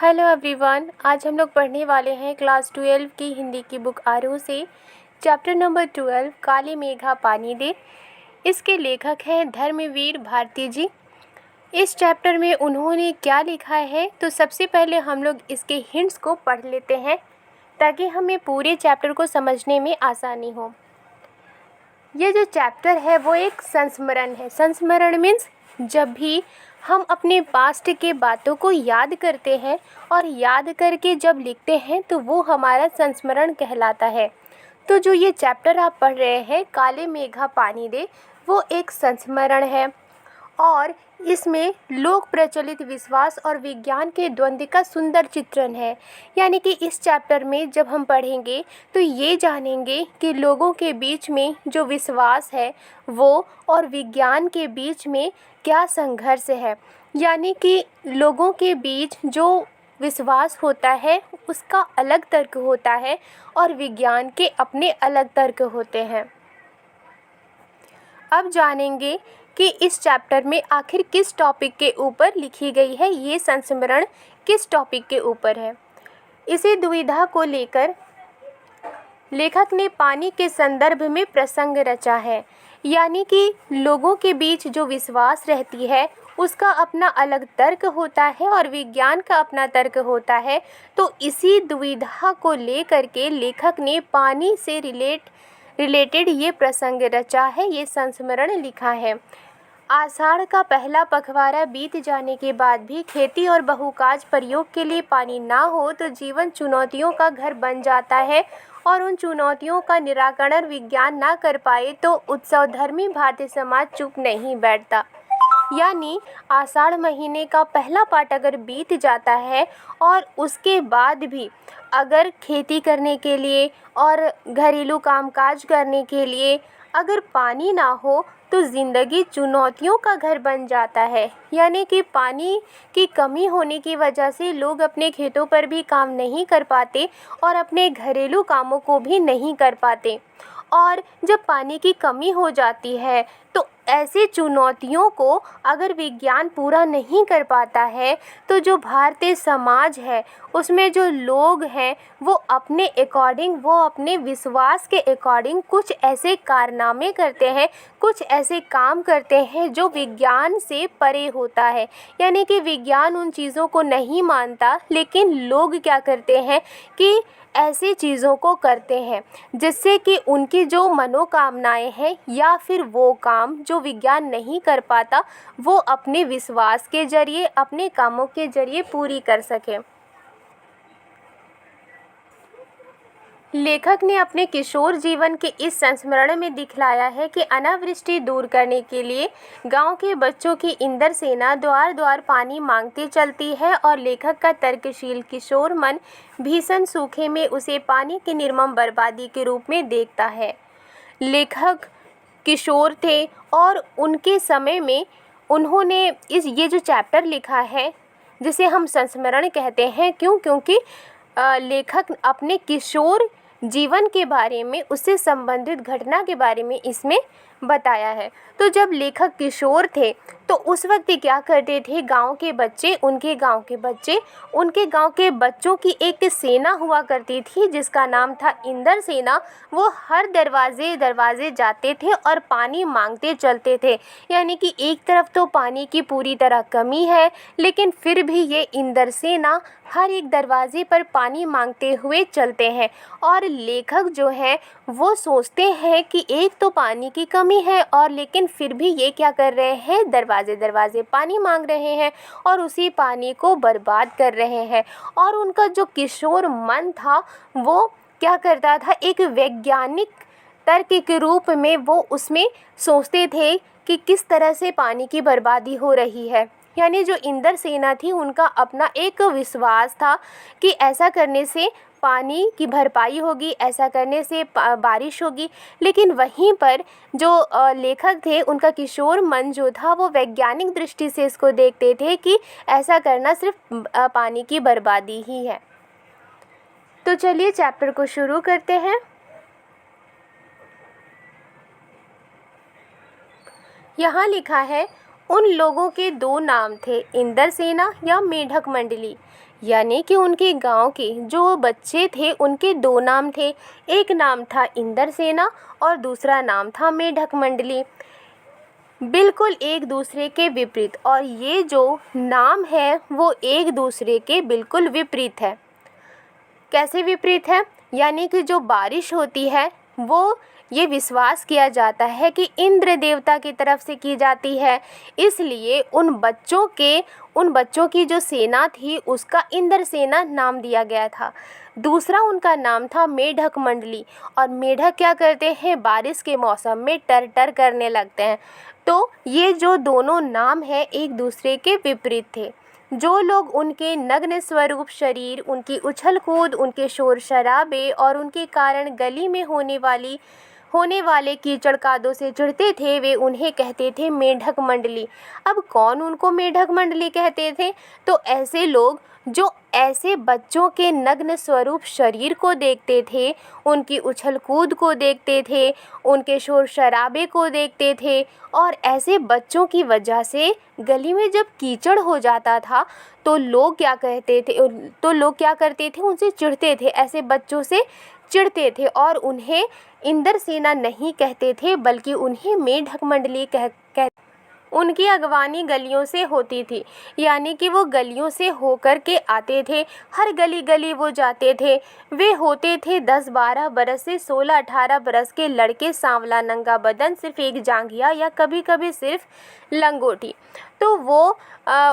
Hello everyone, आज हम लोग पढ़ने वाले हैं क्लास 12 की हिंदी की बुक आरोह से चैप्टर नंबर 12 काले मेघा पानी दे। इसके लेखक हैं धर्मवीर भारती जी। इस चैप्टर में उन्होंने क्या लिखा है तो सबसे पहले हम लोग इसके हिंट्स को पढ़ लेते हैं ताकि हमें पूरे चैप्टर को समझने में आसानी हो। ये जो चैप्टर है वो एक संस्मरण है। संस्मरण मीन्स जब भी हम अपने पास्ट के बातों को याद करते हैं और याद करके जब लिखते हैं तो वो हमारा संस्मरण कहलाता है। तो जो ये चैप्टर आप पढ़ रहे हैं काले मेघा पानी दे, वो एक संस्मरण है और इसमें लोक प्रचलित विश्वास और विज्ञान के द्वंद्व का सुंदर चित्रण है। यानी कि इस चैप्टर में जब हम पढ़ेंगे तो ये जानेंगे कि लोगों के बीच में जो विश्वास है वो और विज्ञान के बीच में क्या संघर्ष है। यानी कि लोगों के बीच जो विश्वास होता है उसका अलग तर्क होता है और विज्ञान के अपने अलग तर्क होते हैं। अब जानेंगे कि इस चैप्टर में आखिर किस टॉपिक के ऊपर लिखी गई है, ये संस्मरण किस टॉपिक के ऊपर है। इसी दुविधा को लेकर लेखक ने पानी के संदर्भ में प्रसंग रचा है। यानी कि लोगों के बीच जो विश्वास रहती है उसका अपना अलग तर्क होता है और विज्ञान का अपना तर्क होता है। तो इसी दुविधा को लेकर के लेखक ने पानी से रिलेटेड ये प्रसंग रचा है, ये संस्मरण लिखा है। आषाढ़ का पहला पखवाड़ा बीत जाने के बाद भी खेती और बहुकाज प्रयोग के लिए पानी ना हो तो जीवन चुनौतियों का घर बन जाता है और उन चुनौतियों का निराकरण विज्ञान ना कर पाए तो उत्सवधर्मी भारतीय समाज चुप नहीं बैठता। यानी आषाढ़ महीने का पहला पाठ अगर बीत जाता है और उसके बाद भी अगर खेती करने के लिए और घरेलू कामकाज करने के लिए अगर पानी ना हो तो ज़िंदगी चुनौतियों का घर बन जाता है। यानी कि पानी की कमी होने की वजह से लोग अपने खेतों पर भी काम नहीं कर पाते और अपने घरेलू कामों को भी नहीं कर पाते। और जब पानी की कमी हो जाती है तो ऐसे चुनौतियों को अगर विज्ञान पूरा नहीं कर पाता है तो जो भारतीय समाज है उसमें जो लोग हैं वो अपने अकॉर्डिंग, वो अपने विश्वास के अकॉर्डिंग कुछ ऐसे कारनामे करते हैं, कुछ ऐसे काम करते हैं जो विज्ञान से परे होता है। यानी कि विज्ञान उन चीज़ों को नहीं मानता, लेकिन लोग क्या करते हैं कि ऐसी चीज़ों को करते हैं जिससे कि उनकी जो मनोकामनाएं हैं या फिर वो काम जो विज्ञान नहीं कर पाता वो अपने विश्वास के जरिए, अपने कामों के जरिए पूरी कर सके। लेखक ने अपने किशोर जीवन के इस संस्मरण में दिखलाया है कि अनावृष्टि दूर करने के लिए गांव के बच्चों की इंदर सेना द्वार द्वार पानी मांगते चलती है और लेखक का तर्कशील किशोर मन भीषण सूखे में उसे पानी की निर्मम बर्बादी के रूप में देखता है। लेखक किशोर थे और उनके समय में उन्होंने ये जो चैप्टर लिखा है जिसे हम संस्मरण कहते हैं, क्योंकि लेखक अपने किशोर जीवन के बारे में, उससे संबंधित घटना के बारे में इसमें बताया है। तो जब लेखक किशोर थे तो उस वक्त क्या करते थे, गांव के बच्चे, उनके गांव के बच्चों की एक सेना हुआ करती थी जिसका नाम था इंदर सेना। वो हर दरवाजे जाते थे और पानी मांगते चलते थे। यानी कि एक तरफ तो पानी की पूरी तरह कमी है लेकिन फिर भी ये इंदर सेना हर एक दरवाजे पर पानी मांगते हुए चलते हैं। और लेखक जो है वो सोचते हैं कि एक तो पानी की कमी है और लेकिन फिर भी ये क्या कर रहे हैं, दरवाजे पानी मांग रहे हैं और उसी पानी को बर्बाद कर रहे हैं। और उनका जो किशोर मन था वो क्या करता था, एक वैज्ञानिक तर्क के रूप में वो उसमें सोचते थे कि किस तरह से पानी की बर्बादी हो रही है। यानी जो इंदर सेना थी उनका अपना एक विश्वास था कि ऐसा करने से पानी की भरपाई होगी, ऐसा करने से बारिश होगी। लेकिन वहीं पर जो लेखक थे उनका किशोर मन जो था वो वैज्ञानिक दृष्टि से इसको देखते थे कि ऐसा करना सिर्फ पानी की बर्बादी ही है। तो चलिए चैप्टर को शुरू करते हैं। यहाँ लिखा है, उन लोगों के दो नाम थे, इंद्रसेना या मेढक मंडली। यानी कि उनके गांव के जो बच्चे थे उनके दो नाम थे, एक नाम था इंद्रसेना और दूसरा नाम था मेढक मंडली। बिल्कुल एक दूसरे के विपरीत, और ये जो नाम है वो एक दूसरे के बिल्कुल विपरीत है। कैसे विपरीत है? यानी कि जो बारिश होती है वो ये विश्वास किया जाता है कि इंद्र देवता की तरफ से की जाती है, इसलिए उन बच्चों की जो सेना थी उसका इंद्र सेना नाम दिया गया था। दूसरा उनका नाम था मेढक मंडली, और मेढक क्या करते हैं, बारिश के मौसम में टर टर करने लगते हैं। तो ये जो दोनों नाम है एक दूसरे के विपरीत थे। जो लोग उनके नग्न स्वरूप शरीर, उनकी उछल कूद, उनके शोर शराबे और उनके कारण गली में होने वाले कीचड़ कादों से चिढ़ते थे, वे उन्हें कहते थे मेढक मंडली। अब कौन उनको मेढक मंडली कहते थे? तो ऐसे लोग जो ऐसे बच्चों के नग्न स्वरूप शरीर को देखते थे, उनकी उछल कूद को देखते थे, उनके शोर शराबे को देखते थे, और ऐसे बच्चों की वजह से गली में जब कीचड़ हो जाता था तो लोग क्या करते थे, उनसे चिढ़ते थे, ऐसे बच्चों से चिढ़ते थे और उन्हें इंद्रसेना नहीं कहते थे बल्कि उन्हें मेढक मंडली कह उनकी अगवानी गलियों से होती थी, यानी कि वो गलियों से होकर के आते थे, हर गली गली वो जाते थे। वे होते थे 10-12 बरस से 16-18 बरस के लड़के, सांवला नंगा बदन, सिर्फ एक जांघिया या कभी कभी सिर्फ लंगोटी। तो वो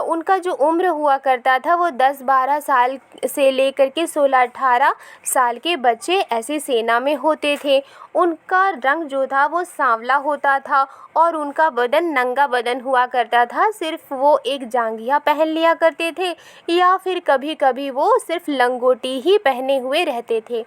उनका जो उम्र हुआ करता था वो 10-12 साल से लेकर के 16-18 साल के बच्चे ऐसी सेना में होते थे। उनका रंग जो था वो सांवला होता था और उनका बदन नंगा बदन हुआ करता था, सिर्फ वो एक जांघिया पहन लिया करते थे या फिर कभी कभी वो सिर्फ लंगोटी ही पहने हुए रहते थे।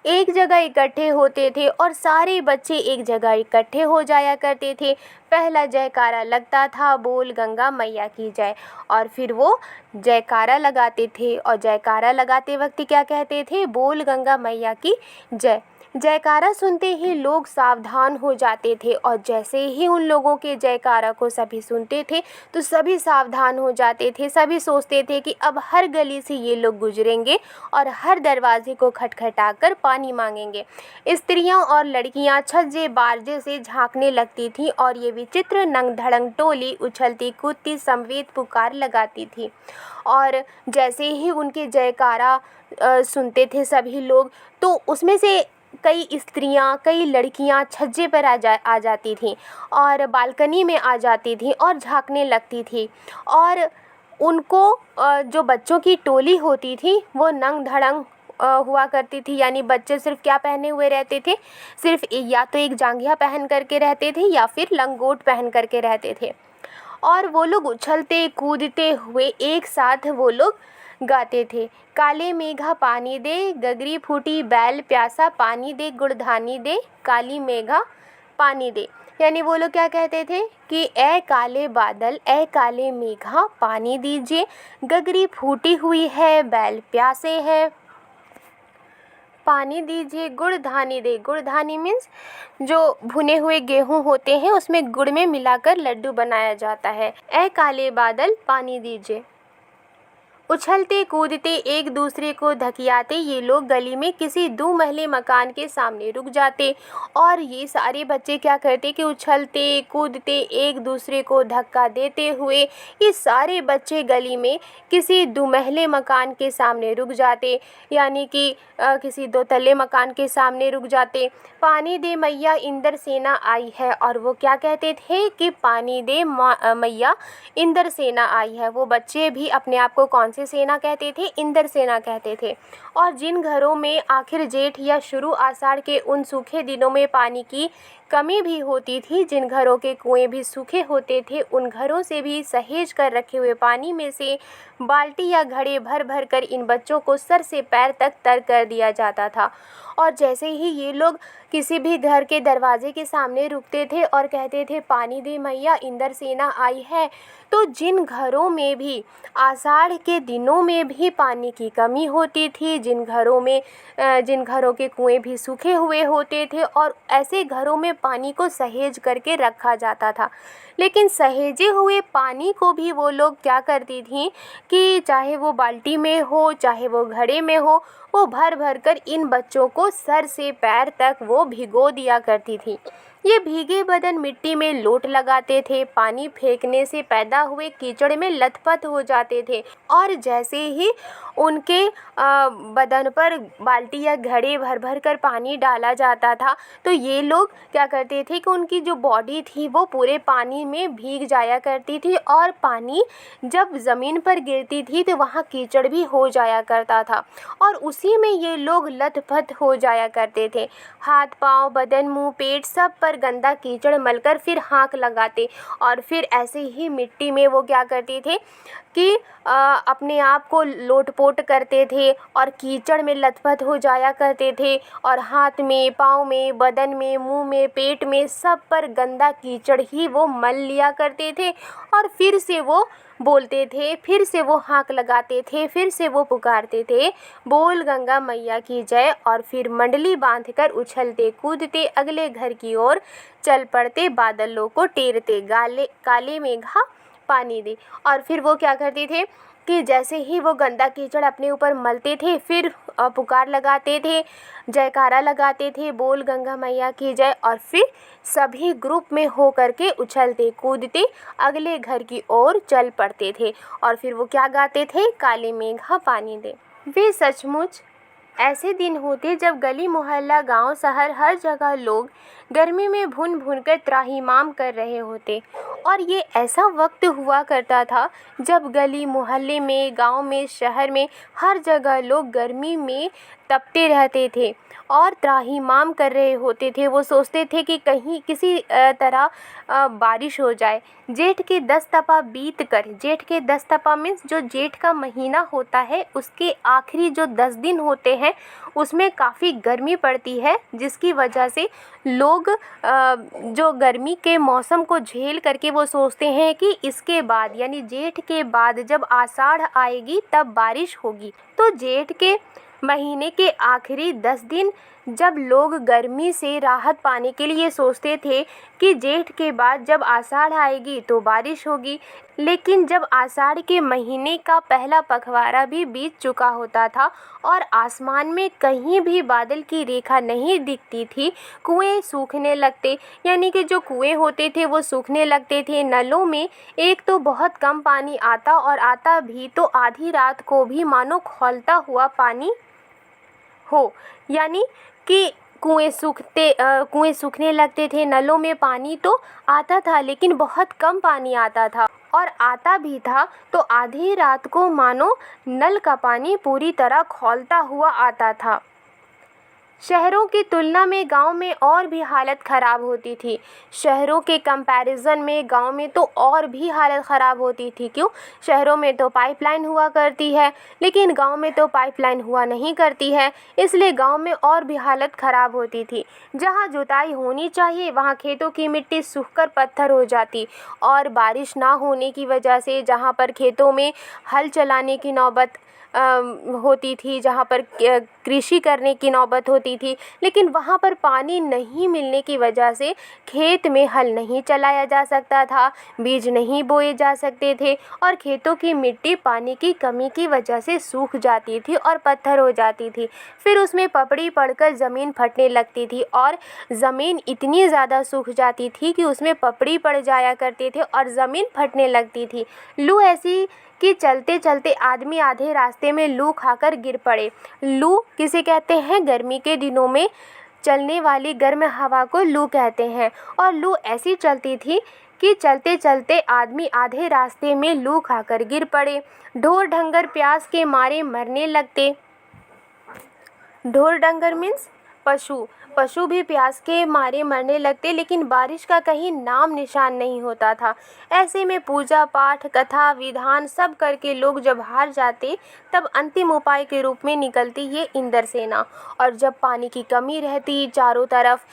एक जगह इकट्ठे होते थे और सारे बच्चे एक जगह इकट्ठे हो जाया करते थे। पहला जयकारा लगता था, बोल गंगा मैया की जय, और फिर वो जयकारा लगाते थे और जयकारा लगाते वक्त क्या कहते थे, बोल गंगा मैया की जय। जयकारा सुनते ही लोग सावधान हो जाते थे और जैसे ही उन लोगों के जयकारा को सभी सुनते थे तो सभी सावधान हो जाते थे। सभी सोचते थे कि अब हर गली से ये लोग गुजरेंगे और हर दरवाजे को खटखटाकर पानी मांगेंगे। स्त्रियां और लड़कियां छज्जे बारजे से झांकने लगती थीं और ये विचित्र नंग धड़ंग टोली उछलती कूदती समवेत पुकार लगाती थी। और जैसे ही उनके जयकारा सुनते थे सभी लोग, तो उसमें से कई स्त्रियां, कई लड़कियां छज्जे पर आ जाती थीं और बालकनी में आ जाती थीं और झांकने लगती थी। और उनको जो बच्चों की टोली होती थी वो नंग धड़ंग हुआ करती थी, यानी बच्चे सिर्फ क्या पहने हुए रहते थे, सिर्फ या तो एक जांघिया पहन करके रहते थे या फिर लंगोट पहन करके रहते थे। और वो लोग उछलते कूदते हुए एक साथ वो लोग गाते थे, काले मेघा पानी दे, गगरी फूटी बैल प्यासा, पानी दे गुड़धानी दे, काली मेघा पानी दे। यानी वो लोग क्या कहते थे कि ए काले बादल, ए काले मेघा पानी दीजिए, गगरी फूटी हुई है, बैल प्यासे हैं, पानी दीजिए, गुड़धानी दे। गुड़धानी मीन्स जो भुने हुए गेहूं होते हैं उसमें गुड़ में मिलाकर लड्डू बनाया जाता है। ए काले बादल पानी दीजिए। उछलते कूदते एक दूसरे को धकियाते ये लोग गली में किसी 2 महले मकान के सामने रुक जाते और ये सारे बच्चे क्या करते कि उछलते कूदते एक दूसरे को धक्का देते हुए ये सारे बच्चे गली में किसी 2 महले मकान के सामने रुक जाते, यानी कि किसी 2 तल्ले मकान के सामने रुक जाते। पानी दे मैया इंद्र सेना आई है, और वो क्या कहते थे कि पानी दे मैया इंद्र सेना आई है। वो बच्चे भी अपने आप को कौन से सेना कहते थे? इंद्र सेना कहते थे। और जिन घरों में आखिर जेठ या शुरू आषाढ़ के उन सूखे दिनों में पानी की कमी भी होती थी, जिन घरों के कुएं भी सूखे होते थे, उन घरों से भी सहेज कर रखे हुए पानी में से बाल्टी या घड़े भर भर कर इन बच्चों को सर से पैर तक तर कर दिया जाता था। और जैसे ही ये लोग किसी भी घर के दरवाजे के सामने रुकते थे और कहते थे पानी दे मैया इंद्र सेना आई है, तो जिन घरों में भी आषाढ़ के दिनों में भी पानी की कमी होती थी, जिन घरों के कुएं भी सूखे हुए होते थे, और ऐसे घरों में पानी को सहेज करके रखा जाता था। लेकिन सहेजे हुए पानी को भी वो लोग क्या करती थीं कि चाहे वो बाल्टी में हो, चाहे वो घड़े में हो, वो भर भर कर इन बच्चों को सर से पैर तक वो भिगो दिया करती थी। ये भीगे बदन मिट्टी में लोट लगाते थे, पानी फेंकने से पैदा हुए कीचड़ में लथपथ हो जाते थे, और जैसे ही उनके बदन पर बाल्टी या घड़े भर भर कर पानी डाला जाता था, तो ये लोग क्या करते थे कि उनकी जो बॉडी थी वो पूरे पानी में भीग जाया करती थी, और पानी जब ज़मीन पर गिरती थी तो वहाँ कीचड़ भी हो जाया करता था, और उसी में ये लोग लथपथ हो जाया करते थे। हाथ पाँव, बदन, मुंह, पेट सब पर गंदा कीचड़ मलकर फिर हाँक लगाते, और फिर ऐसे ही मिट्टी में वो क्या करते थे कि अपने आप को लोटपोट करते थे और कीचड़ में लथपथ हो जाया करते थे, और हाथ में, पाँव में, बदन में, मुंह में, पेट में सब पर गंदा कीचड़ ही वो मल लिया करते थे, और फिर से वो बोलते थे, फिर से वो हाँक लगाते थे, फिर से वो पुकारते थे, बोल गंगा मैया की जय, और फिर मंडली बांधकर उछलते कूदते अगले घर की ओर चल पड़ते, बादलों को टेरते, काले मेघा पानी दे। और फिर वो क्या करते थे कि जैसे ही वो गंदा कीचड़ अपने ऊपर मलते थे, फिर पुकार लगाते थे, जयकारा लगाते थे, बोल गंगा मैया की जय, और फिर सभी ग्रुप में हो करके उछलते कूदते अगले घर की ओर चल पड़ते थे, और फिर वो क्या गाते थे, काले मेघा पानी दे। वे सचमुच ऐसे दिन होते जब गली मोहल्ला, गांव, शहर, हर जगह लोग गर्मी में भुन भुन कर त्राहिमाम कर रहे होते, और ये ऐसा वक्त हुआ करता था जब गली मोहल्ले में, गांव में, शहर में, हर जगह लोग गर्मी में तपते रहते थे और त्राहिमाम कर रहे होते थे। वो सोचते थे कि कहीं किसी तरह बारिश हो जाए। जेठ के 10 तपा बीत कर, जेठ के 10 तपा मीन्स जो जेठ का महीना होता है उसके आखिरी जो 10 दिन होते हैं उसमें काफ़ी गर्मी पड़ती है, जिसकी वजह से लोग जो गर्मी के मौसम को झेल करके वो सोचते हैं कि इसके बाद यानी जेठ के बाद जब आषाढ़ आएगी तब बारिश होगी। तो जेठ के महीने के आखिरी 10 दिन जब लोग गर्मी से राहत पाने के लिए सोचते थे कि जेठ के बाद जब आषाढ़ आएगी तो बारिश होगी, लेकिन जब आषाढ़ के महीने का पहला पखवाड़ा भी बीत चुका होता था और आसमान में कहीं भी बादल की रेखा नहीं दिखती थी, कुएं सूखने लगते, यानी कि जो कुएं होते थे वो सूखने लगते थे। नलों में एक तो बहुत कम पानी आता, और आता भी तो आधी रात को भी मानो खौलता हुआ पानी हो, यानी कि कुएं सूखने लगते थे। नलों में पानी तो आता था लेकिन बहुत कम पानी आता था, और आता भी था तो आधी रात को मानो नल का पानी पूरी तरह खौलता हुआ आता था। शहरों की तुलना में गांव में और भी हालत ख़राब होती थी। शहरों के कंपैरिजन में गांव में तो और भी हालत ख़राब होती थी। क्यों? शहरों में तो पाइपलाइन हुआ करती है, लेकिन गांव में तो पाइपलाइन हुआ नहीं करती है, इसलिए गांव में और भी हालत ख़राब होती थी। जहां जुताई होनी चाहिए वहां खेतों की मिट्टी सूखकर पत्थर हो जाती, और बारिश ना होने की वजह से जहां पर खेतों में हल चलाने की नौबत होती थी, जहाँ पर कृषि करने की नौबत होती थी, लेकिन वहाँ पर पानी नहीं मिलने की वजह से खेत में हल नहीं चलाया जा सकता था, बीज नहीं बोए जा सकते थे, और खेतों की मिट्टी पानी की कमी की वजह से सूख जाती थी और पत्थर हो जाती थी। फिर उसमें पपड़ी पड़कर ज़मीन फटने लगती थी, और ज़मीन इतनी ज़्यादा सूख जाती थी कि उसमें पपड़ी पड़ जाया करते थे और ज़मीन फटने लगती थी। लू ऐसी कि चलते चलते आदमी आधे रास्ते में लू खाकर गिर पड़े। लू किसे कहते हैं? गर्मी के दिनों में चलने वाली गर्म हवा को लू कहते हैं, और लू ऐसी चलती थी कि चलते चलते आदमी आधे रास्ते में लू खाकर गिर पड़े। ढोर ढंगर प्यास के मारे मरने लगते। ढोर डंगर मीन्स पशु भी प्यास के मारे मरने लगते, लेकिन बारिश का कहीं नाम निशान नहीं होता था। ऐसे में पूजा पाठ, कथा विधान सब करके लोग जब हार जाते, तब अंतिम उपाय के रूप में निकलती ये इंद्र सेना। और जब पानी की कमी रहती, चारों तरफ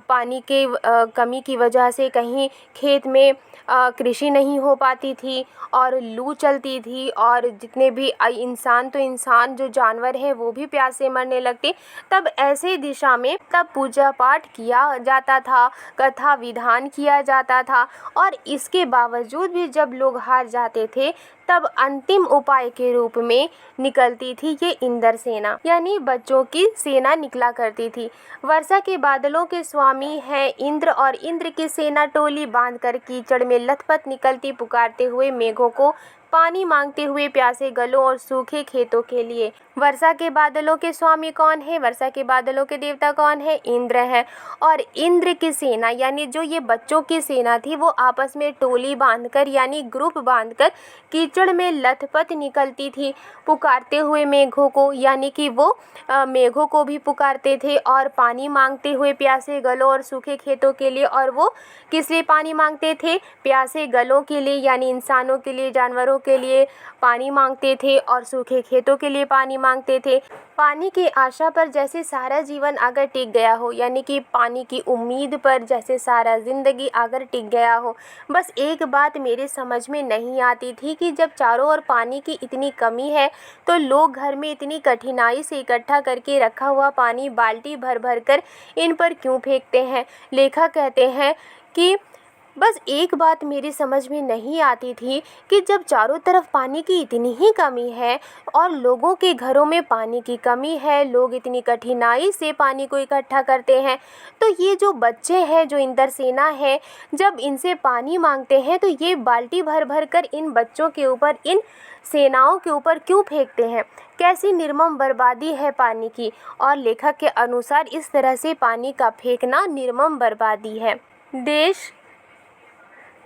पानी के कमी की वजह से कहीं खेत में कृषि नहीं हो पाती थी और लू चलती थी, और जितने भी इंसान तो इंसान, जो जानवर हैं वो भी प्यास से मरने लगते, तब ऐसे दिशा में तब पूजा पाठ किया जाता था, कथा विधान किया जाता था। और इसके बावजूद भी जब लोग हार जाते थे, तब अंतिम उपाय के रूप में निकलती थी ये इंद्र सेना, यानी बच्चों की सेना निकला करती थी। वर्षा के बादलों के स्वामी हैं इंद्र, और इंद्र की सेना टोली बांधकर कीचड़ में लथपथ निकलती, पुकारते हुए मेघों को पानी मांगते हुए प्यासे गलों और सूखे खेतों के लिए। वर्षा के बादलों के स्वामी कौन है? वर्षा के बादलों के देवता कौन है? इंद्र है। और इंद्र की सेना, यानी जो ये बच्चों की सेना थी, वो आपस में टोली बांधकर, यानी ग्रुप बांधकर कीचड़ में लथपथ निकलती थी, पुकारते हुए मेघों को, यानी कि वो मेघों को भी पुकारते थे और पानी मांगते हुए प्यासे गलों और सूखे खेतों के लिए। और वो किस लिए पानी मांगते थे? प्यासे गलों के लिए, यानी इंसानों के लिए, जानवरों के लिए पानी मांगते थे, और सूखे खेतों के लिए पानी मांगते थे। पानी की आशा पर जैसे सारा जीवन अगर टिक गया हो, यानी कि पानी की उम्मीद पर जैसे सारा ज़िंदगी अगर टिक गया हो। बस एक बात मेरे समझ में नहीं आती थी कि जब चारों ओर पानी की इतनी कमी है, तो लोग घर में इतनी कठिनाई से इकट्ठा करके रखा हुआ पानी बाल्टी भर भर कर इन पर क्यों फेंकते हैं। लेखक कहते हैं कि बस एक बात मेरी समझ में नहीं आती थी कि जब चारों तरफ पानी की इतनी ही कमी है और लोगों के घरों में पानी की कमी है, लोग इतनी कठिनाई से पानी को इकट्ठा करते हैं, तो ये जो बच्चे हैं, जो इंद्र सेना है, जब इनसे पानी मांगते हैं तो ये बाल्टी भर भर कर इन बच्चों के ऊपर, इन सेनाओं के ऊपर क्यों फेंकते हैं। कैसी निर्मम बर्बादी है पानी की। और लेखक के अनुसार इस तरह से पानी का फेंकना निर्मम बर्बादी है। देश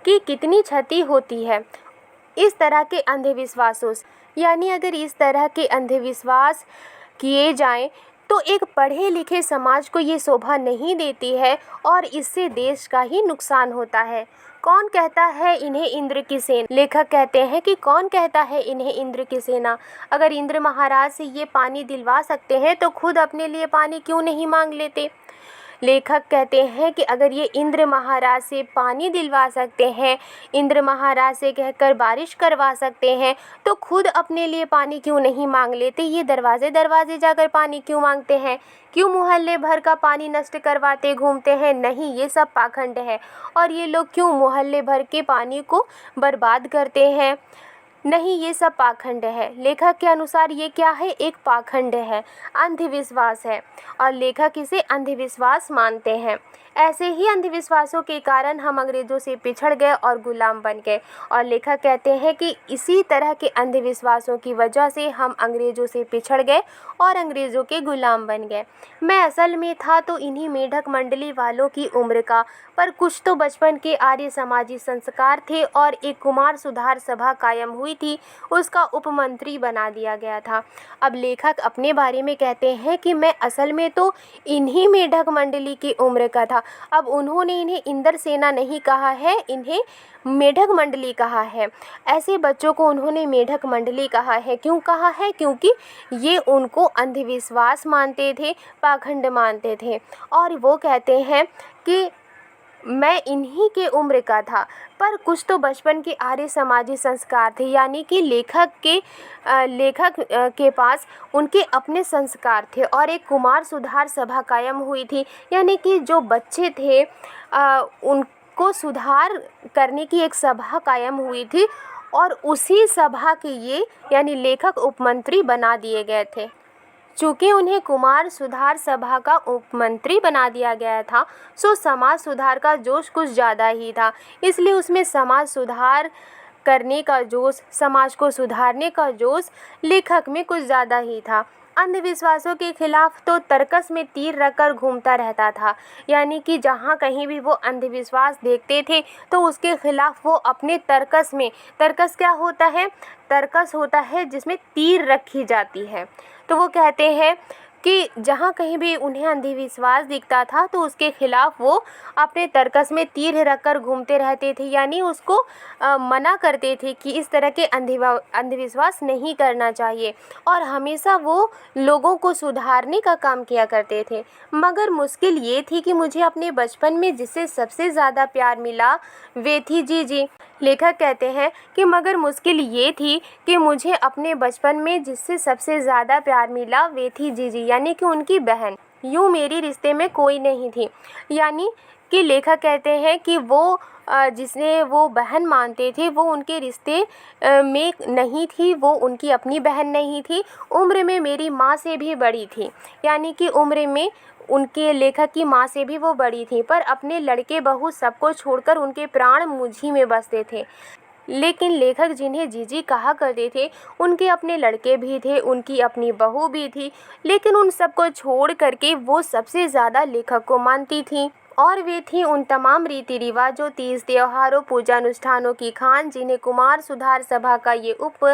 की कितनी क्षति होती है इस तरह के अंधविश्वासों से। यानी अगर इस तरह के अंधविश्वास किए जाएं तो एक पढ़े लिखे समाज को ये शोभा नहीं देती है, और इससे देश का ही नुकसान होता है। कौन कहता है इन्हें इंद्र की सेना? लेखक कहते हैं कि कौन कहता है इन्हें इंद्र की सेना? अगर इंद्र महाराज से ये पानी दिलवा सकते हैं तो खुद अपने लिए पानी क्यों नहीं मांग लेते? लेखक कहते हैं कि अगर ये इंद्र महाराज से पानी दिलवा सकते हैं, इंद्र महाराज से कहकर बारिश करवा सकते हैं, तो खुद अपने लिए पानी क्यों नहीं मांग लेते? ये दरवाजे दरवाजे जाकर पानी क्यों मांगते हैं? क्यों मोहल्ले भर का पानी नष्ट करवाते घूमते हैं? नहीं, ये सब पाखंड है। और ये लोग क्यों मोहल्ले भर के पानी को बर्बाद करते हैं? नहीं, ये सब पाखंड है। लेखक के अनुसार ये क्या है? एक पाखंड है, अंधविश्वास है, और लेखक इसे अंधविश्वास मानते हैं। ऐसे ही अंधविश्वासों के कारण हम अंग्रेज़ों से पिछड़ गए और गुलाम बन गए। और लेखक कहते हैं कि इसी तरह के अंधविश्वासों की वजह से हम अंग्रेज़ों से पिछड़ गए और अंग्रेज़ों के गुलाम बन गए। मैं असल में था तो इन्हीं मेढक मंडली वालों की उम्र का, पर कुछ तो बचपन के आर्य समाजी संस्कार थे, और एक कुमार सुधार सभा कायम हुई थी, उसका उपमंत्री बना दिया गया था। अब लेखक अपने बारे में कहते हैं कि मैं असल में तो इन्हीं मेढक मंडली की उम्र का था। अब उन्होंने इन्हें इंद्र सेना नहीं कहा है, इन्हें मेढक मंडली कहा है। ऐसे बच्चों को उन्होंने मेढक मंडली कहा है। क्यों कहा है? क्योंकि ये उनको अंधविश्वास मानते थे, पाखंड मानते थे। और वो कहते हैं कि मैं इन्हीं के उम्र का था, पर कुछ तो बचपन के आर्य समाजी संस्कार थे, यानी कि लेखक के पास उनके अपने संस्कार थे, और एक कुमार सुधार सभा कायम हुई थी, यानी कि जो बच्चे थे उनको सुधार करने की एक सभा कायम हुई थी, और उसी सभा के ये यानी लेखक उपमंत्री बना दिए गए थे। चूँकि उन्हें कुमार सुधार सभा का उपमंत्री बना दिया गया था, सो समाज सुधार का जोश कुछ ज़्यादा ही था। इसलिए उसमें समाज सुधार करने का जोश, समाज को सुधारने का जोश लेखक में कुछ ज़्यादा ही था। अंधविश्वासों के खिलाफ तो तर्कस में तीर रखकर घूमता रहता था, यानी कि जहाँ कहीं भी वो अंधविश्वास देखते थे तो उसके खिलाफ वो अपने तर्कस में, तर्कस क्या होता है? तर्कस होता है जिसमें तीर रखी जाती है। तो वो कहते हैं कि जहाँ कहीं भी उन्हें अंधविश्वास दिखता था तो उसके खिलाफ वो अपने तर्कस में तीर रखकर घूमते रहते थे, यानी उसको मना करते थे कि इस तरह के अंधविश्वास नहीं करना चाहिए, और हमेशा वो लोगों को सुधारने का काम किया करते थे। मगर मुश्किल ये थी कि मुझे अपने बचपन में जिससे सबसे ज़्यादा प्यार मिला वे थी जीजी। लेखक कहते हैं कि मगर मुश्किल ये थी कि मुझे अपने बचपन में जिससे सबसे ज़्यादा प्यार मिला वे थी जीजी, यानी कि उनकी बहन। यूँ मेरी रिश्ते में कोई नहीं थी, यानी कि लेखक कहते हैं कि वो जिसने वो बहन मानते थे वो उनके रिश्ते में नहीं थी, वो उनकी अपनी बहन नहीं थी, उम्र में मेरी माँ से भी बड़ी थी, यानी कि उम्र में उनके लेखक की माँ से भी वो बड़ी थी, पर अपने लड़के बहू सबको छोड़कर उनके प्राण मुझी में बसते थे। लेकिन लेखक जिन्हें जीजी कहा करते थे उनके अपने लड़के भी थे, उनकी अपनी बहू भी थी, लेकिन उन सबको छोड़ करके वो सबसे ज़्यादा लेखक को मानती थी। और वे थी उन तमाम रीति रिवाजों, तीज त्योहारों, पूजा अनुष्ठानों की खान जिन्हें कुमार सुधार सभा का ये उप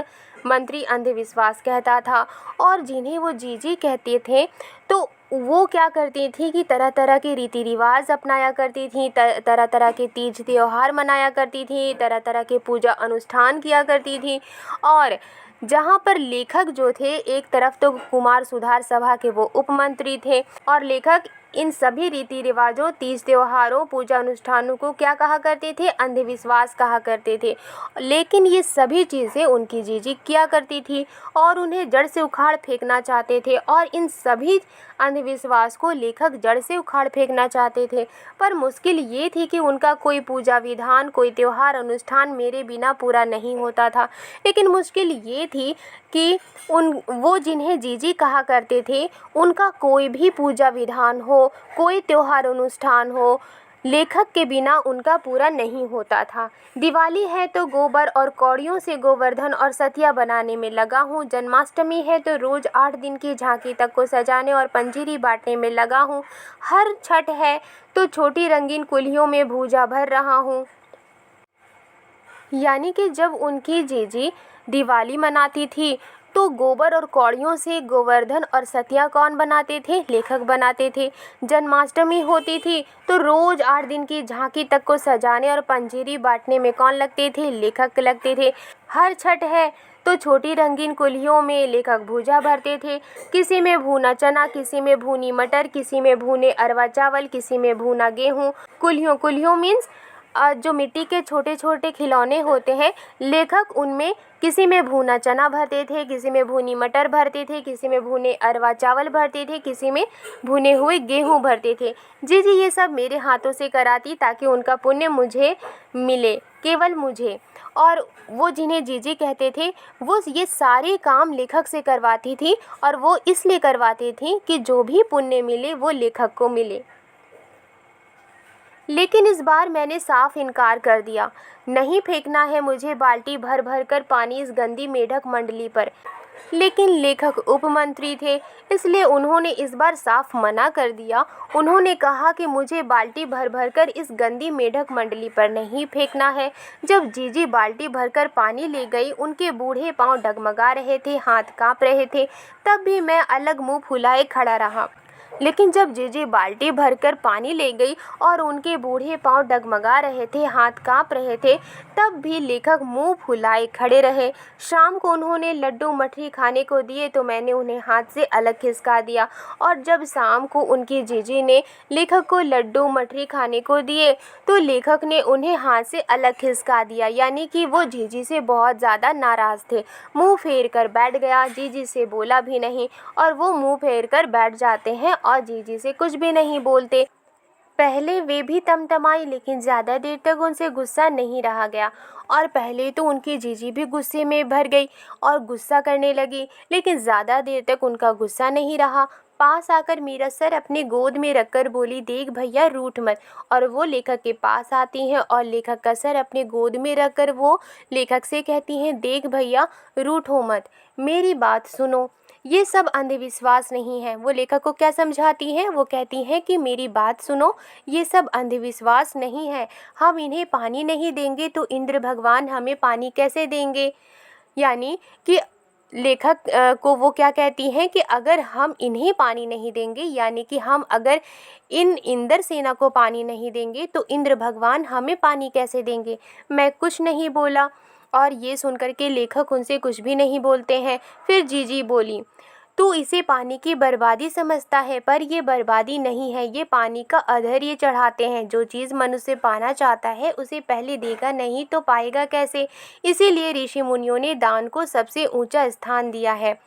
मंत्री अंधविश्वास कहता था, और जिन्हें वो जीजी कहते थे। तो वो क्या करती थी कि तरह तरह के रीति रिवाज अपनाया करती थी, तरह तरह के तीज त्यौहार मनाया करती थी, तरह तरह के पूजा अनुष्ठान किया करती थी। और जहाँ पर लेखक जो थे, एक तरफ तो कुमार सुधार सभा के वो उपमंत्री थे, और लेखक इन सभी रीति रिवाजों, तीज त्योहारों, पूजा अनुष्ठानों को क्या कहा करते थे? अंधविश्वास कहा करते थे। लेकिन ये सभी चीज़ें उनकी जीजी किया करती थी और उन्हें जड़ से उखाड़ फेंकना चाहते थे, और इन सभी अंधविश्वास को लेखक जड़ से उखाड़ फेंकना चाहते थे। पर मुश्किल ये थी कि उनका कोई पूजा विधान, कोई त्यौहार अनुष्ठान मेरे बिना पूरा नहीं होता था। लेकिन मुश्किल ये थी कि वो जिन्हें जीजी कहा करते थे उनका कोई भी पूजा विधान हो, कोई त्यौहार अनुष्ठान हो, लेखक के बिना उनका पूरा नहीं होता था। दिवाली है तो गोबर और कौड़ियों से गोवर्धन और सतिया बनाने में लगा हूँ। जन्माष्टमी है तो रोज़ 8 दिन की झांकी तक को सजाने और पंजीरी बांटने में लगा हूँ। हर छठ है तो छोटी रंगीन कुल्हियों में भूजा भर रहा हूँ। यानी कि जब उनकी जीजी दिवाली मनाती थी तो गोबर और कौड़ियों से गोवर्धन और सतिया कौन बनाते थे? लेखक बनाते थे। जन्माष्टमी होती थी तो रोज़ 8 दिन की झांकी तक को सजाने और पंजीरी बांटने में कौन लगते थे? लेखक लगते थे। हर छठ है तो छोटी रंगीन कुल्हियों में लेखक भूजा भरते थे। किसी में भुना चना, किसी में भुनी मटर, किसी में भुने अरवा चावल, किसी में भुना गेहूँ। कुल्हियों मीन्स जो मिट्टी के छोटे छोटे खिलौने होते हैं, लेखक उनमें किसी में भुना चना भरते थे, किसी में भुनी मटर भरते थे, किसी में भुने अरवा चावल भरते थे, किसी में भुने हुए गेहूं भरते थे। जी ये सब मेरे हाथों से कराती ताकि उनका पुण्य मुझे मिले, केवल मुझे। और वो जिन्हें जीजी कहते थे वो ये सारे काम लेखक से करवाती थी, और वो इसलिए करवाती थी कि जो भी पुण्य मिले वो लेखक को मिले। लेकिन इस बार मैंने साफ इनकार कर दिया। नहीं फेंकना है मुझे बाल्टी भर भर कर पानी इस गंदी मेढक मंडली पर। लेकिन लेखक उपमंत्री थे, इसलिए उन्होंने इस बार साफ मना कर दिया। उन्होंने कहा कि मुझे बाल्टी भर भर कर इस गंदी मेढक मंडली पर नहीं फेंकना है। जब जीजी बाल्टी भरकर पानी ले गई, उनके बूढ़े पांव डगमगा रहे थे, हाथ कांप रहे थे, तब भी मैं अलग मुंह फुलाए खड़ा रहा। लेकिन जब जीजी बाल्टी भरकर पानी ले गई और उनके बूढ़े पांव डगमगा रहे थे, हाथ कांप रहे थे, तब भी लेखक मुंह फुलाए खड़े रहे। शाम को उन्होंने लड्डू मठरी खाने को दिए तो मैंने उन्हें हाथ से अलग खिसका दिया, और जब शाम को उनकी जीजी ने लेखक को लड्डू मठरी खाने को दिए तो लेखक ने उन्हें हाथ से अलग खिसका दिया, यानी कि वो जीजी से बहुत ज़्यादा नाराज़ थे। मुँह फेर कर बैठ गया, जीजी से बोला भी नहीं, और वो मुँह फेर कर बैठ जाते हैं और जीजी से कुछ भी नहीं बोलते। पहले वे भी तमतमाई, लेकिन ज़्यादा देर तक उनसे गुस्सा नहीं रहा गया, और पहले तो उनकी जीजी भी गुस्से में भर गई और गुस्सा करने लगी, लेकिन ज़्यादा देर तक उनका गुस्सा नहीं रहा। पास आकर मेरा सर अपने गोद में रखकर बोली, देख भैया रूठ मत। और वो लेखक के पास आती हैं और लेखक का सर अपने गोद में रखकर वो लेखक से कहती हैं, देख भैया रूठो मत, मेरी बात सुनो, ये सब अंधविश्वास नहीं है। वो लेखक को क्या समझाती हैं? वो कहती हैं कि मेरी बात सुनो, ये सब अंधविश्वास नहीं है। हम इन्हें पानी नहीं देंगे तो इंद्र भगवान हमें पानी कैसे देंगे? यानी कि लेखक को वो क्या कहती हैं कि अगर हम इन्हें पानी नहीं देंगे, यानी कि हम अगर इन इंद्रसेना को पानी नहीं देंगे तो इंद्र भगवान हमें पानी कैसे देंगे। मैं कुछ नहीं बोला और ये सुनकर के लेखक उनसे कुछ भी नहीं बोलते हैं। फिर जीजी बोली, तू इसे पानी की बर्बादी समझता है, पर ये बर्बादी नहीं है, ये पानी का अधर ये चढ़ाते हैं। जो चीज़ मनुष्य पाना चाहता है उसे पहले देगा नहीं तो पाएगा कैसे। इसीलिए ऋषि मुनियों ने दान को सबसे ऊंचा स्थान दिया है।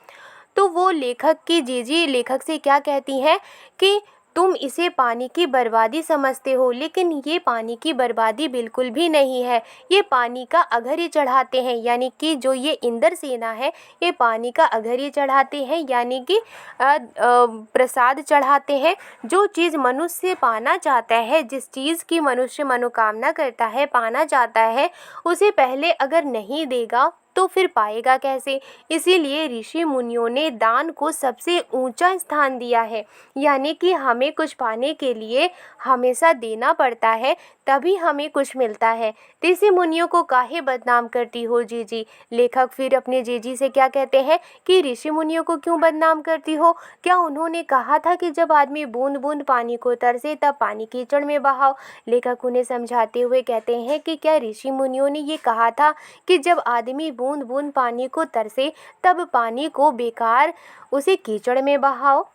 तो वो लेखक की जीजी लेखक से क्या कहती हैं कि तुम इसे पानी की बर्बादी समझते हो, लेकिन ये पानी की बर्बादी बिल्कुल भी नहीं है। ये पानी का अघर ही चढ़ाते हैं, यानी कि जो ये इंद्रसेना है ये पानी का अघर ही चढ़ाते हैं, यानी कि प्रसाद चढ़ाते हैं। जो चीज़ मनुष्य पाना चाहता है, जिस चीज़ की मनुष्य मनोकामना करता है, पाना चाहता है, उसे पहले अगर नहीं देगा तो फिर पाएगा कैसे। इसीलिए ऋषि मुनियों ने दान को सबसे ऊंचा स्थान दिया है, यानी कि हमें कुछ पाने के लिए हमेशा देना पड़ता है, तभी हमें कुछ मिलता है। ऋषि मुनियों को काहे बदनाम करती हो जीजी। लेखक फिर अपने जीजी से क्या कहते हैं कि ऋषि मुनियों को क्यों बदनाम करती हो। क्या उन्होंने कहा था कि जब आदमी बूंद बूंद पानी को तरसे तब पानी कीचड़ में बहाओ। लेखक उन्हें समझाते हुए कहते हैं कि क्या ऋषि मुनियों ने ये कहा था कि जब आदमी बूंद बूंद पानी को तरसे तब पानी को बेकार उसे कीचड़ में बहाओ।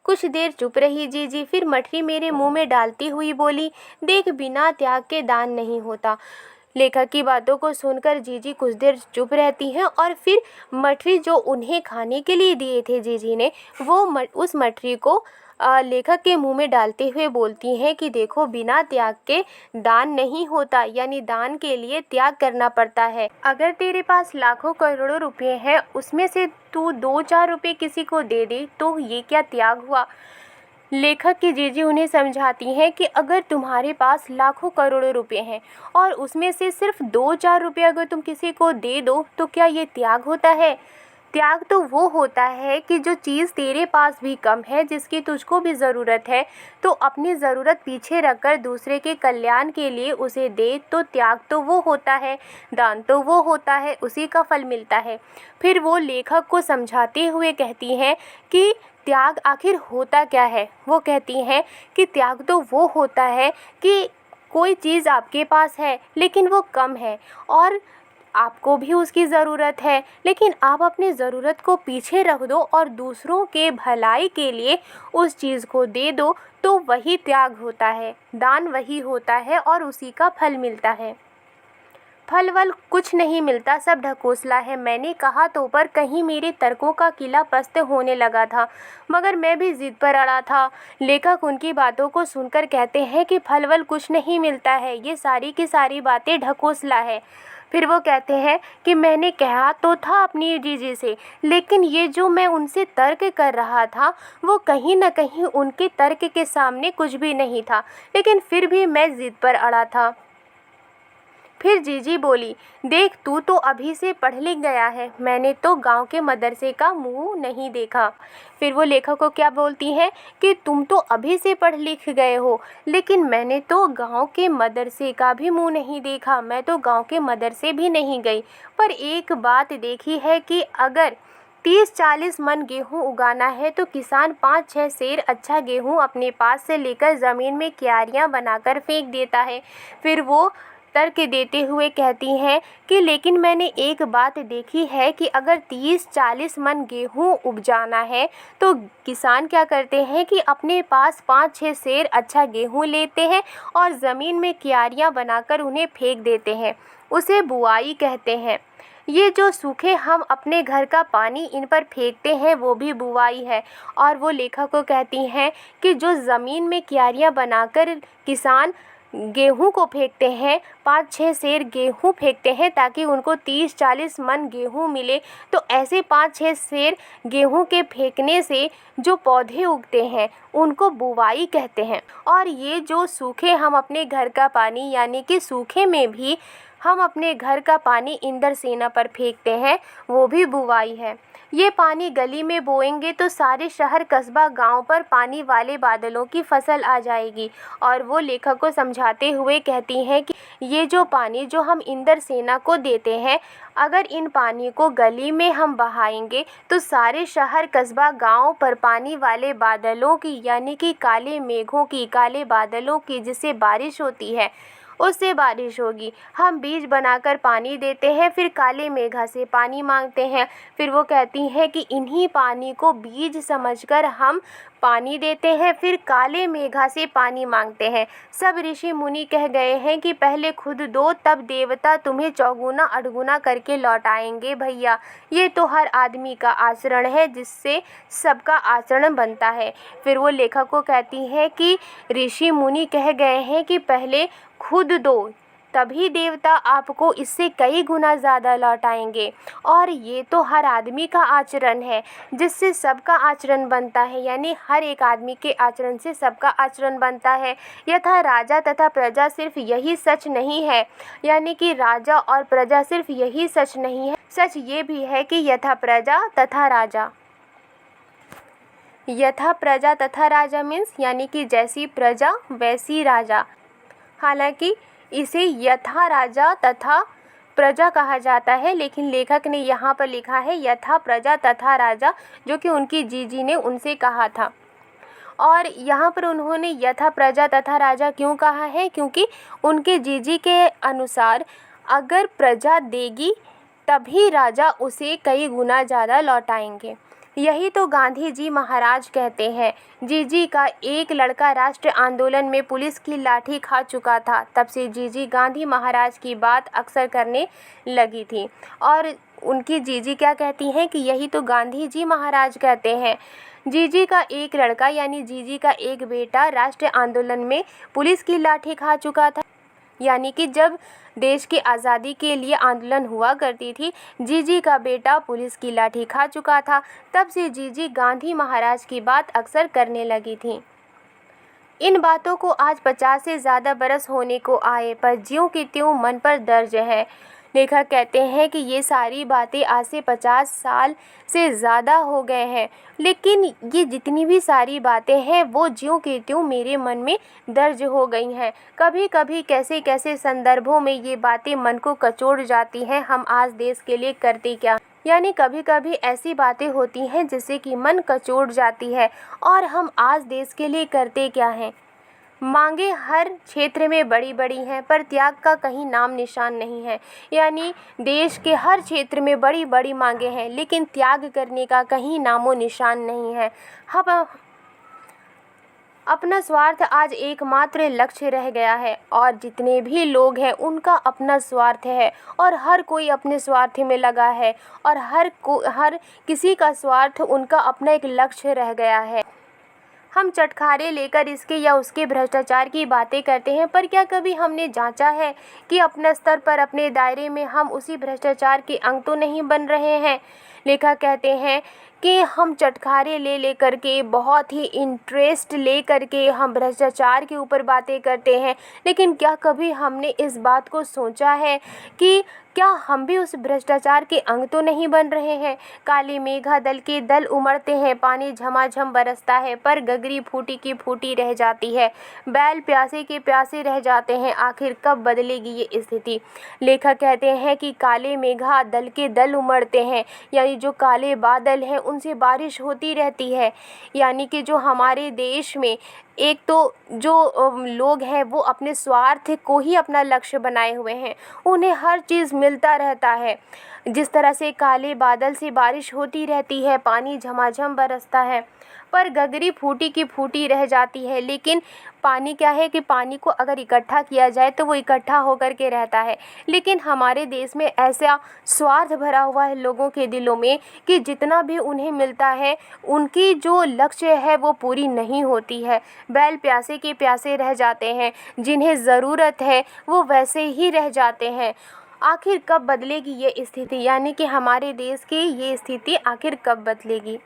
कुछ देर चुप रही जीजी, फिर मठरी मेरे मुंह में डालती हुई बोली, देख बिना त्याग के दान नहीं होता। लेखक की बातों को सुनकर जीजी कुछ देर चुप रहती हैं और फिर मठरी जो उन्हें खाने के लिए दिए थे जीजी ने, वो उस मठरी को लेखक के मुंह में डालते हुए बोलती हैं कि देखो बिना त्याग के दान नहीं होता, यानी दान के लिए त्याग करना पड़ता है। अगर तेरे पास लाखों करोड़ों रुपए हैं, उसमें से तू 2-4 रुपए किसी को दे दे तो ये क्या त्याग हुआ। लेखक की जीजी उन्हें समझाती हैं कि अगर तुम्हारे पास लाखों करोड़ों रुपए हैं और उसमें से सिर्फ 2-4 रुपए अगर तुम किसी को दे दो तो क्या ये त्याग होता है। त्याग तो वो होता है कि जो चीज़ तेरे पास भी कम है, जिसकी तुझको भी ज़रूरत है, तो अपनी ज़रूरत पीछे रखकर दूसरे के कल्याण के लिए उसे दे, तो त्याग तो वो होता है, दान तो वो होता है, उसी का फल मिलता है। फिर वो लेखक को समझाते हुए कहती हैं कि त्याग आखिर होता क्या है। वो कहती हैं कि त्याग तो वो होता है कि कोई चीज़ आपके पास है लेकिन वो कम है और आपको भी उसकी ज़रूरत है, लेकिन आप अपनी ज़रूरत को पीछे रख दो और दूसरों के भलाई के लिए उस चीज़ को दे दो, तो वही त्याग होता है, दान वही होता है और उसी का फल मिलता है। फल वल कुछ नहीं मिलता, सब ढकोसला है। मैंने कहा तो पर कहीं मेरे तर्कों का किला पस्त होने लगा था, मगर मैं भी जिद पर अड़ा था। लेखक उनकी बातों को सुनकर कहते हैं कि फल वल कुछ नहीं मिलता है, ये सारी की सारी बातें ढकोसला है। फिर वो कहते हैं कि मैंने कहा तो था अपनी जीजी से, लेकिन ये जो मैं उनसे तर्क कर रहा था वो कहीं न कहीं उनके तर्क के सामने कुछ भी नहीं था, लेकिन फिर भी मैं जिद पर अड़ा था। फिर जीजी बोली, देख तू तो अभी से पढ़ लिख गया है, मैंने तो गांव के मदरसे का मुंह नहीं देखा। फिर वो लेखक को क्या बोलती हैं कि तुम तो अभी से पढ़ लिख गए हो, लेकिन मैंने तो गांव के मदरसे का भी मुंह नहीं देखा, मैं तो गांव के मदरसे भी नहीं गई। पर एक बात देखी है कि अगर 30-40 मन गेहूं उगाना है तो किसान 5-6 सेर अच्छा गेहूं अपने पास से लेकर ज़मीन में क्यारियां बनाकर फेंक देता है। फिर वो तर्क देते हुए कहती हैं कि लेकिन मैंने एक बात देखी है कि अगर 30-40 मन गेहूं उपजाना है तो किसान क्या करते हैं कि अपने पास 5-6 सेर अच्छा गेहूं लेते हैं और ज़मीन में क्यारियां बनाकर उन्हें फेंक देते हैं, उसे बुआई कहते हैं। ये जो सूखे हम अपने घर का पानी इन पर फेंकते हैं वो भी बुवाई है। और वो लेखक को कहती हैं कि जो ज़मीन में क्यारियां बनाकर किसान गेहूं को फेंकते हैं, 5-6 सेर गेहूं फेंकते हैं ताकि उनको 30-40 मन गेहूं मिले, तो ऐसे 5-6 सेर गेहूं के फेंकने से जो पौधे उगते हैं उनको बुवाई कहते हैं। और ये जो सूखे हम अपने घर का पानी, यानी कि सूखे में भी हम अपने घर का पानी इंद्रसेना पर फेंकते हैं, वो भी बुवाई है। ये पानी गली में बोएंगे तो सारे शहर कस्बा गांव पर पानी वाले बादलों की फसल आ जाएगी। और वो लेखक को समझाते हुए कहती हैं कि ये जो पानी जो हम इंद्रसेना को देते हैं, अगर इन पानी को गली में हम बहाएंगे तो सारे शहर कस्बा गांव पर पानी वाले बादलों की, यानी कि काले मेघों की, काले बादलों की जिससे बारिश होती है उससे बारिश होगी। हम बीज बनाकर पानी देते हैं, फिर काले मेघा से पानी मांगते हैं। फिर वो कहती हैं कि इन्हीं पानी को बीज समझकर हम पानी देते हैं, फिर काले मेघा से पानी मांगते हैं। सब ऋषि मुनि कह गए हैं कि पहले खुद दो, तब देवता तुम्हें चौगुना अड़गुना करके लौटाएंगे। भैया, ये तो हर आदमी का आचरण है जिससे सबका आचरण बनता है। फिर वो लेखक को कहती हैं कि ऋषि मुनि कह गए हैं कि पहले खुद दो, तभी देवता आपको इससे कई गुना ज़्यादा लौटाएंगे। और ये तो हर आदमी का आचरण है जिससे सबका आचरण बनता है, यानी हर एक आदमी के आचरण से सबका आचरण बनता है। यथा राजा तथा प्रजा सिर्फ यही सच नहीं है, यानी कि राजा और प्रजा सिर्फ यही सच नहीं है, सच ये भी है कि यथा प्रजा तथा राजा। यथा प्रजा तथा राजा मीन्स यानी कि जैसी प्रजा वैसी राजा। हालांकि इसे यथा राजा तथा प्रजा कहा जाता है, लेकिन लेखक ने यहाँ पर लिखा है यथा प्रजा तथा राजा, जो कि उनकी जीजी ने उनसे कहा था। और यहाँ पर उन्होंने यथा प्रजा तथा राजा क्यों कहा है? क्योंकि उनके जीजी के अनुसार अगर प्रजा देगी तभी राजा उसे कई गुना ज़्यादा लौटाएंगे। यही तो गांधी जी महाराज कहते हैं। जीजी का एक लड़का राष्ट्र आंदोलन में पुलिस की लाठी खा चुका था, तब से जीजी गांधी महाराज की बात अक्सर करने लगी थी। और उनकी जीजी क्या कहती हैं कि यही तो गांधी जी महाराज कहते हैं। जीजी का एक लड़का यानी जीजी का एक बेटा राष्ट्र आंदोलन में पुलिस की लाठी खा चुका था, यानी कि जब देश की आज़ादी के लिए आंदोलन हुआ करती थी, जीजी का बेटा पुलिस की लाठी खा चुका था, तब से जीजी गांधी महाराज की बात अक्सर करने लगी थी। इन बातों को आज 50 से ज़्यादा बरस होने को आए, पर ज्यों की त्यों मन पर दर्ज है। लेखक कहते हैं कि ये सारी बातें आज से 50 साल से ज़्यादा हो गए हैं, लेकिन ये जितनी भी सारी बातें हैं वो ज्यों की त्यों मेरे मन में दर्ज हो गई हैं। कभी कभी कैसे कैसे संदर्भों में ये बातें मन को कचोड़ जाती हैं, हम आज देश के लिए करते क्या, यानी कभी कभी ऐसी बातें होती हैं जिससे कि मन कचोड़ जाती है, और हम आज देश के लिए करते क्या हैं। मांगे हर क्षेत्र में बड़ी बड़ी हैं, पर त्याग का कहीं नाम निशान नहीं है। यानी देश के हर क्षेत्र में बड़ी बड़ी मांगे हैं, लेकिन त्याग करने का कहीं नामो निशान नहीं है। हम अपना स्वार्थ आज एकमात्र लक्ष्य रह गया है, और जितने भी लोग हैं उनका अपना स्वार्थ है, और हर कोई अपने स्वार्थ में लगा है, और हर किसी का स्वार्थ उनका अपना एक लक्ष्य रह गया है। हम चटखारे लेकर इसके या उसके भ्रष्टाचार की बातें करते हैं, पर क्या कभी हमने जांचा है कि अपने स्तर पर, अपने दायरे में हम उसी भ्रष्टाचार के अंग तो नहीं बन रहे हैं। लेखक कहते हैं कि हम चटखारे ले कर के, बहुत ही इंटरेस्ट ले कर के हम भ्रष्टाचार के ऊपर बातें करते हैं, लेकिन क्या कभी हमने इस बात को सोचा है कि क्या हम भी उस भ्रष्टाचार के अंग तो नहीं बन रहे हैं। काले मेघा दल के दल उमड़ते हैं, पानी झमाझम बरसता है, पर गगरी फूटी की फूटी रह जाती है, बैल प्यासे के प्यासे रह जाते हैं। आखिर कब बदलेगी ये स्थिति। लेखक कहते हैं कि काले मेघा दल के दल उमड़ते हैं, यानी जो काले बादल हैं उनसे बारिश होती रहती है। यानी कि जो हमारे देश में एक तो जो लोग हैं वो अपने स्वार्थ को ही अपना लक्ष्य बनाए हुए हैं, उन्हें हर चीज़ मिलता रहता है। जिस तरह से काले बादल से बारिश होती रहती है, पानी झमाझम बरसता है, पर गगरी फूटी की फूटी रह जाती है। लेकिन पानी क्या है कि पानी को अगर इकट्ठा किया जाए तो वो इकट्ठा होकर के रहता है, लेकिन हमारे देश में ऐसा स्वार्थ भरा हुआ है लोगों के दिलों में कि जितना भी उन्हें मिलता है उनकी जो लक्ष्य है वो पूरी नहीं होती है। बैल प्यासे के प्यासे रह जाते हैं, जिन्हें ज़रूरत है वो वैसे ही रह जाते हैं। आखिर कब बदलेगी ये स्थिति, यानी कि हमारे देश की ये स्थिति आखिर कब बदलेगी।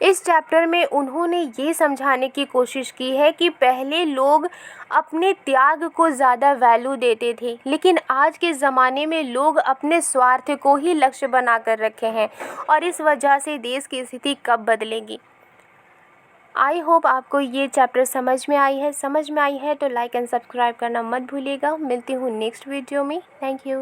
इस चैप्टर में उन्होंने ये समझाने की कोशिश की है कि पहले लोग अपने त्याग को ज़्यादा वैल्यू देते थे, लेकिन आज के ज़माने में लोग अपने स्वार्थ को ही लक्ष्य बना कर रखे हैं, और इस वजह से देश की स्थिति कब बदलेगी। आई होप आपको ये चैप्टर समझ में आई है तो लाइक एंड सब्सक्राइब करना मत भूलिएगा। मिलती हूँ नेक्स्ट वीडियो में। Thank you.